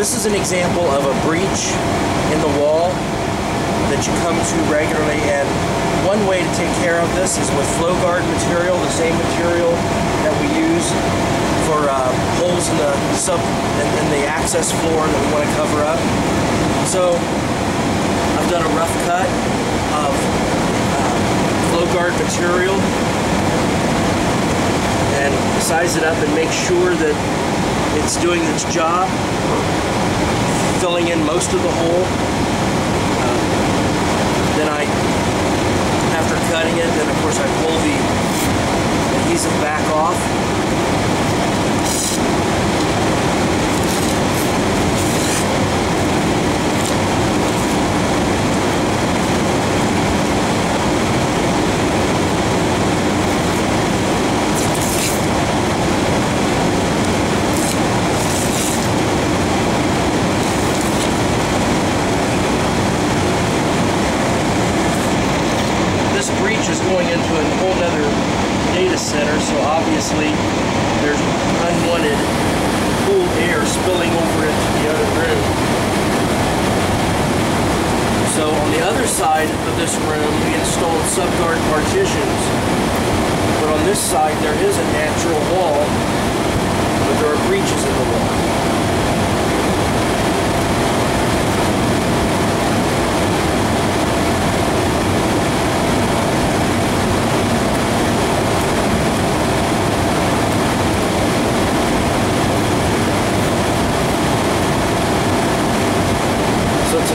this is an example of a breach in the wall that you come to regularly, and one way to take care of this is with FloGard material, the same material that we use for holes in the in the access floor that we want to cover up. So I've done a rough cut of FloGard material and size it up and make sure that it's doing its job, filling in most of the hole. Then after cutting it, then of course I pull the adhesive back off. Is going into a whole other data center, so obviously there's unwanted cool air spilling over into the other room. So on the other side of this room we installed SubGard partitions, but on this side there is a natural wall, but there are breaches in the wall.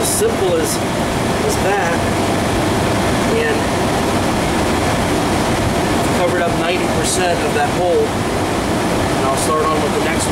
Simple as that, and I've covered up 90% of that hole, and I'll start on with the next